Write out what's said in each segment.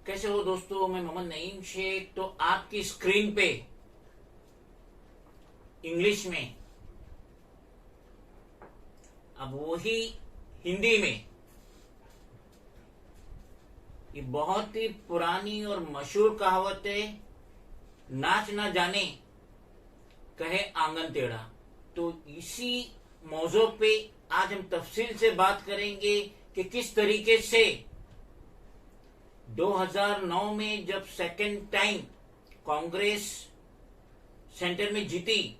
कैसे हो दोस्तों, मैं मोहम्मद नईम शेख। तो आपकी स्क्रीन पे इंग्लिश में, अब वही हिंदी में, ये बहुत ही पुरानी और मशहूर कहावत है, नाच ना जाने कहे आंगन टेढ़ा। तो इसी मौजू पे आज हम तफसील से बात करेंगे कि किस तरीके से 2009 में जब सेकेंड टाइम कांग्रेस सेंटर में जीती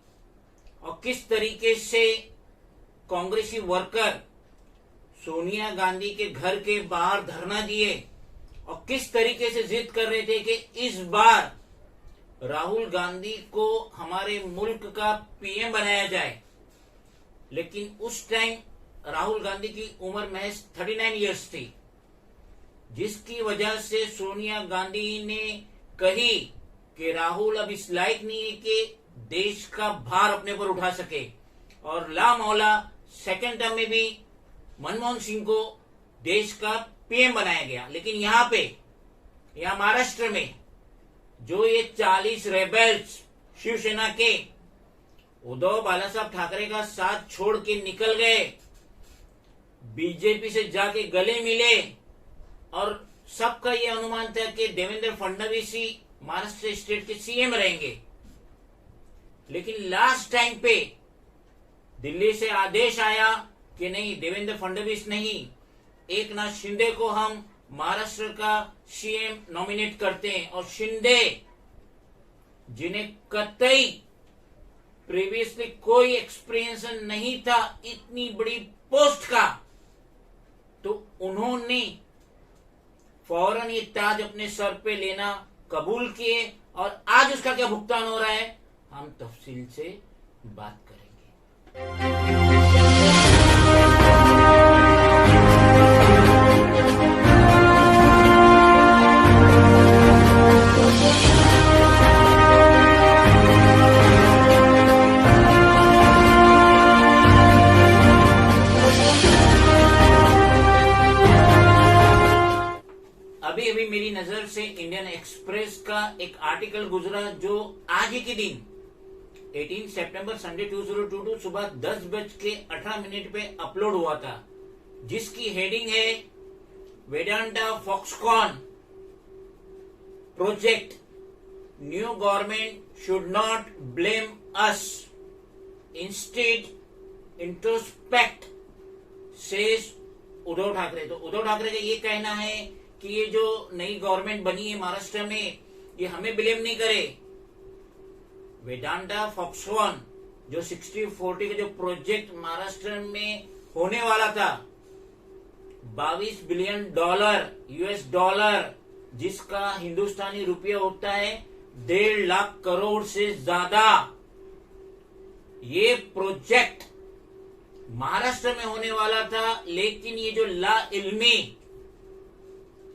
और किस तरीके से कांग्रेसी वर्कर सोनिया गांधी के घर के बाहर धरना दिए और किस तरीके से जिद कर रहे थे कि इस बार राहुल गांधी को हमारे मुल्क का पीएम बनाया जाए। लेकिन उस टाइम राहुल गांधी की उम्र महज 39 इयर्स थी, जिसकी वजह से सोनिया गांधी ने कही कि राहुल अब इस लायक नहीं है कि देश का भार अपने पर उठा सके, और ला मौला सेकेंड टर्म में भी मनमोहन सिंह को देश का पीएम बनाया गया। लेकिन यहाँ महाराष्ट्र में जो ये 40 रेबेल्स शिवसेना के उद्धव बालासाहब ठाकरे का साथ छोड़ के निकल गए, बीजेपी से जाके गले मिले और सबका ये अनुमान था कि देवेंद्र फडणवीस ही महाराष्ट्र स्टेट के सीएम रहेंगे। लेकिन लास्ट टाइम पे दिल्ली से आदेश आया कि नहीं, देवेंद्र फडणवीस नहीं, एकनाथ शिंदे को हम महाराष्ट्र का सीएम नॉमिनेट करते हैं। और शिंदे, जिन्हें कतई प्रीवियसली कोई एक्सपीरियंस नहीं था इतनी बड़ी पोस्ट का, तो उन्होंने फौरन ये ताज अपने सर पे लेना कबूल किए। और आज उसका क्या भुगतान हो रहा है, हम तफसील से बात करेंगे। अभी अभी मेरी नजर से इंडियन एक्सप्रेस का एक आर्टिकल गुजरा जो आज ही के दिन 18 सितंबर संडे 2022 सुबह 10:18 पे अपलोड हुआ था, जिसकी हेडिंग है Vedanta Foxconn project, new government should not blame us, instead introspect says Uddhav Thackeray. तो उद्धव ठाकरे का ये कहना है कि ये जो नई गवर्नमेंट बनी है महाराष्ट्र में, ये हमें ब्लेम नहीं करे। वेदांता फॉक्सकॉन जो 60-40 का जो प्रोजेक्ट महाराष्ट्र में होने वाला था, $22 बिलियन US डॉलर, जिसका हिंदुस्तानी रुपया होता है 1.5 लाख करोड़ से ज्यादा, ये प्रोजेक्ट महाराष्ट्र में होने वाला था। लेकिन ये जो ला इल्मी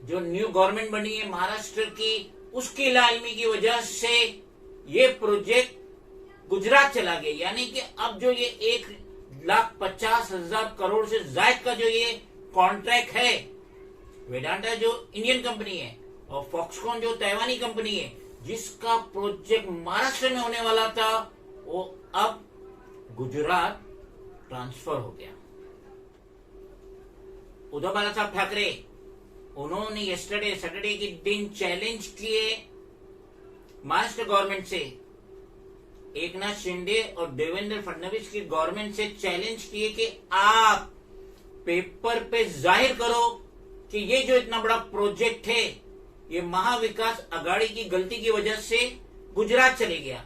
जो न्यू गवर्नमेंट बनी है महाराष्ट्र की, उसकी लालमी की वजह से ये प्रोजेक्ट गुजरात चला गया। यानी कि अब जो ये 1,50,000 करोड़ से ज्यादा का जो ये कॉन्ट्रैक्ट है, वेदांता जो इंडियन कंपनी है और फॉक्सकॉन जो ताइवानी कंपनी है, जिसका प्रोजेक्ट महाराष्ट्र में होने वाला था, वो अब गुजरात ट्रांसफर हो गया। उद्धव बालासाहब ठाकरे उन्होंने यस्टरडे सैटरडे के दिन चैलेंज किए महाराष्ट्र गवर्नमेंट से, एकनाथ शिंदे और देवेंद्र फडणवीस की गवर्नमेंट से चैलेंज किए कि आप पेपर पे जाहिर करो कि ये जो इतना बड़ा प्रोजेक्ट है, ये महाविकास आघाड़ी की गलती की वजह से गुजरात चले गया।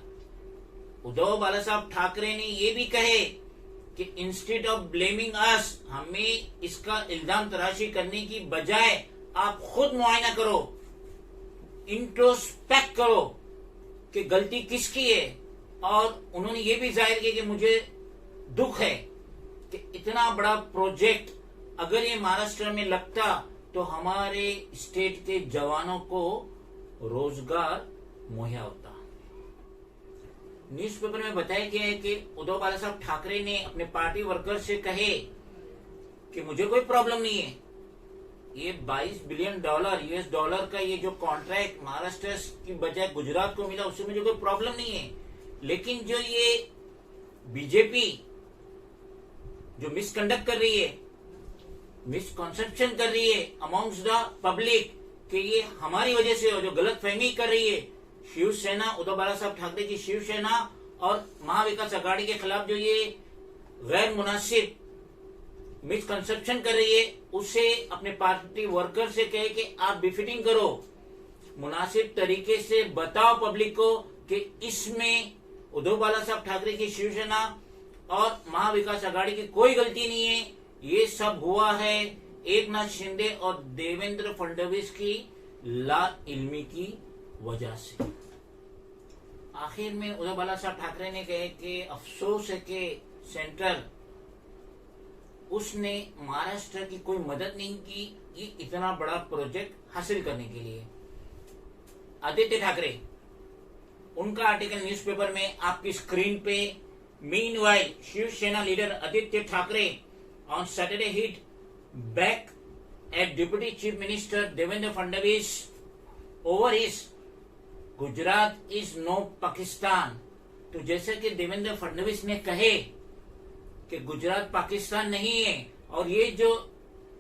उद्धव बालासाहब ठाकरे ने ये भी कहे कि इंस्टेड ऑफ ब्लेमिंग अस, हमें इसका इल्जाम तराशी करने की बजाय आप खुद मुआयना करो, इंट्रोस्पेक्ट करो कि गलती किसकी है। और उन्होंने ये भी जाहिर किया कि मुझे दुख है कि इतना बड़ा प्रोजेक्ट अगर ये महाराष्ट्र में लगता तो हमारे स्टेट के जवानों को रोजगार मुहैया होता। न्यूज़पेपर में बताया गया है कि उद्धव बालासाहब ठाकरे ने अपने पार्टी वर्कर से कहे कि मुझे कोई प्रॉब्लम नहीं है ये $22 बिलियन US का ये जो कॉन्ट्रैक्ट महाराष्ट्र की बजाय गुजरात को मिला, उससे मुझे कोई प्रॉब्लम नहीं है। लेकिन जो ये बीजेपी जो मिसकंडक्ट कर रही है, मिसकॉन्सेप्शन कर रही है अमॉन्ग्स द पब्लिक कि ये हमारी वजह से हो, जो गलत फहमी कर रही है शिवसेना, उद्धव बाला साहब ठाकरे की शिवसेना और महाविकास आघाड़ी के खिलाफ जो ये गैर मुनासिब मिसकंसेप्शन कर रही है, उसे अपने पार्टी वर्कर से कहे कि आप बिफिटिंग करो, मुनासिब तरीके से बताओ पब्लिक को कि इसमें उद्धव बाला साहब ठाकरे की शिवसेना और महाविकास आघाड़ी की कोई गलती नहीं है, ये सब हुआ है एकनाथ शिंदे और देवेंद्र फडणवीस की लाइल्मी की वजह से। आखिर में उद्धव बाला साहब ठाकरे ने कहे कि अफसोस है कि सेंट्रल उसने महाराष्ट्र की कोई मदद नहीं की ये इतना बड़ा प्रोजेक्ट हासिल करने के लिए। आदित्य ठाकरे, उनका आर्टिकल न्यूज़पेपर में आपकी स्क्रीन पे। Meanwhile Shiv Sena leader Aaditya Thackeray on Saturday hit back at deputy chief minister Devendra Fadnavis over his Gujarat is no Pakistan. तो जैसे कि देवेंद्र फडणवीस ने कहे कि गुजरात पाकिस्तान नहीं है, और ये जो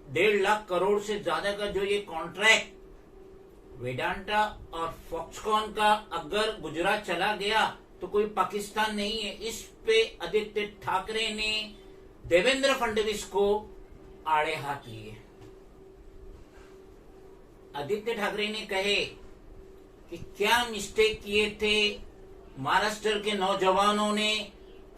1.5 लाख करोड़ से ज्यादा का जो ये कॉन्ट्रैक्ट वेदांता और फॉक्सकॉन का अगर गुजरात चला गया तो कोई पाकिस्तान नहीं है। इस पे आदित्य ठाकरे ने देवेंद्र फडणवीस को आड़े हाथ लिए। आदित्य ठाकरे ने कहे कि क्या मिस्टेक किए थे महाराष्ट्र के नौजवानों ने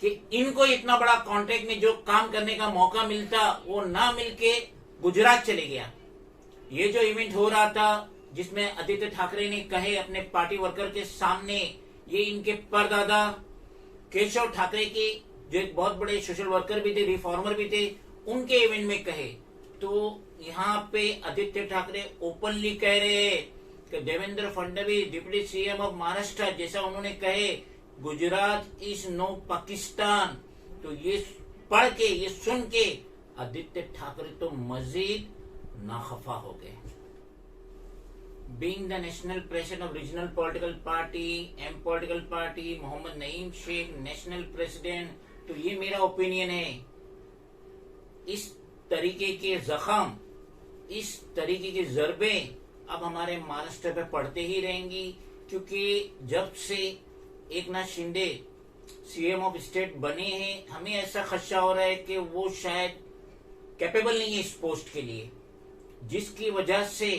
कि इनको इतना बड़ा कॉन्ट्रैक्ट में जो काम करने का मौका मिलता वो ना मिलके गुजरात चले गया। ये जो इवेंट हो रहा था जिसमें आदित्य ठाकरे ने कहे अपने पार्टी वर्कर के सामने, ये इनके परदादा केशव ठाकरे के जो एक बहुत बड़े सोशल वर्कर भी थे, रिफॉर्मर भी थे, उनके इवेंट में कहे। तो यहाँ पे आदित्य ठाकरे ओपनली कह रहे हैं कि Devendra Fadnavis deputy CM of Maharashtra, जैसा उन्होंने कहे गुजरात इज नो पाकिस्तान। तो ये पढ़ के, ये सुन के आदित्य ठाकरे तो मजीद नाखफा हो गए। Being the national president of regional political party, M political party, Mohammad Naeem Sheikh national president, तो ये मेरा ओपिनियन है। इस तरीके के जख्म, इस तरीके की जरबे अब हमारे महाराष्ट्र पे पड़ते ही रहेंगी, क्योंकि जब से Eknath Shinde CM of state बने हैं, हमें ऐसा खदशा हो रहा है कि वो शायद कैपेबल नहीं है इस पोस्ट के लिए, जिसकी वजह से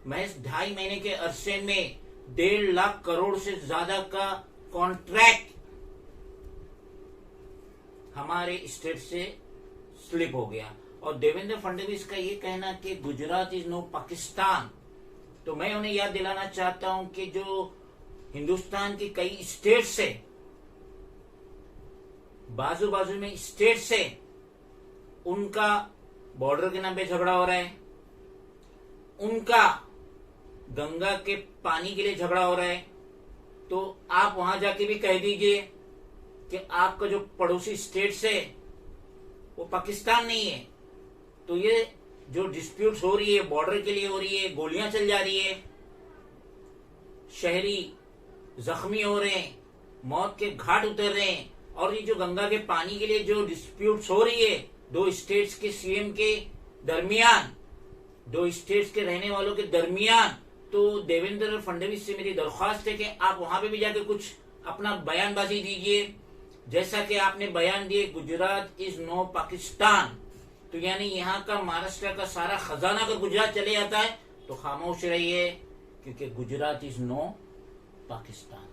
महज 2.5 महीने के अरसे में 1.5 लाख करोड़ से ज्यादा का कॉन्ट्रैक्ट हमारे स्टेट से स्लिप हो गया। और देवेंद्र फडणवीस का ये कहना कि गुजरात इज नो पाकिस्तान, तो मैं उन्हें याद दिलाना चाहता हूं कि जो हिंदुस्तान की कई स्टेट से, बाजू बाजू में स्टेट से, उनका बॉर्डर के नाम पे झगड़ा हो रहा है, उनका गंगा के पानी के लिए झगड़ा हो रहा है। तो आप वहां जाके भी कह दीजिए कि आपका जो पड़ोसी स्टेट है वो पाकिस्तान नहीं है। तो ये जो डिस्प्यूट्स हो रही है, बॉर्डर के लिए हो रही है, गोलियां चल जा रही है, शहरी जख्मी हो रहे हैं, मौत के घाट उतर रहे हैं, और ये जो गंगा के पानी के लिए जो डिस्प्यूट्स हो रही है 2 स्टेट्स के सीएम के दरमियान, 2 स्टेट्स के रहने वालों के दरमियान, तो देवेंद्र फडणवीस से मेरी दरख्वास्त है कि आप वहां पे भी जाके कुछ अपना बयानबाजी दीजिए, जैसा कि आपने बयान दिए गुजरात इज नो पाकिस्तान। तो यानी यहाँ का महाराष्ट्र का सारा खजाना अगर गुजरात चले जाता है तो खामोश रहिए, क्योंकि Gujarat is no Pakistan.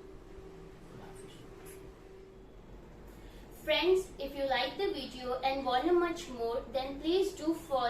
Friends, if you like the video and want much more, then please do follow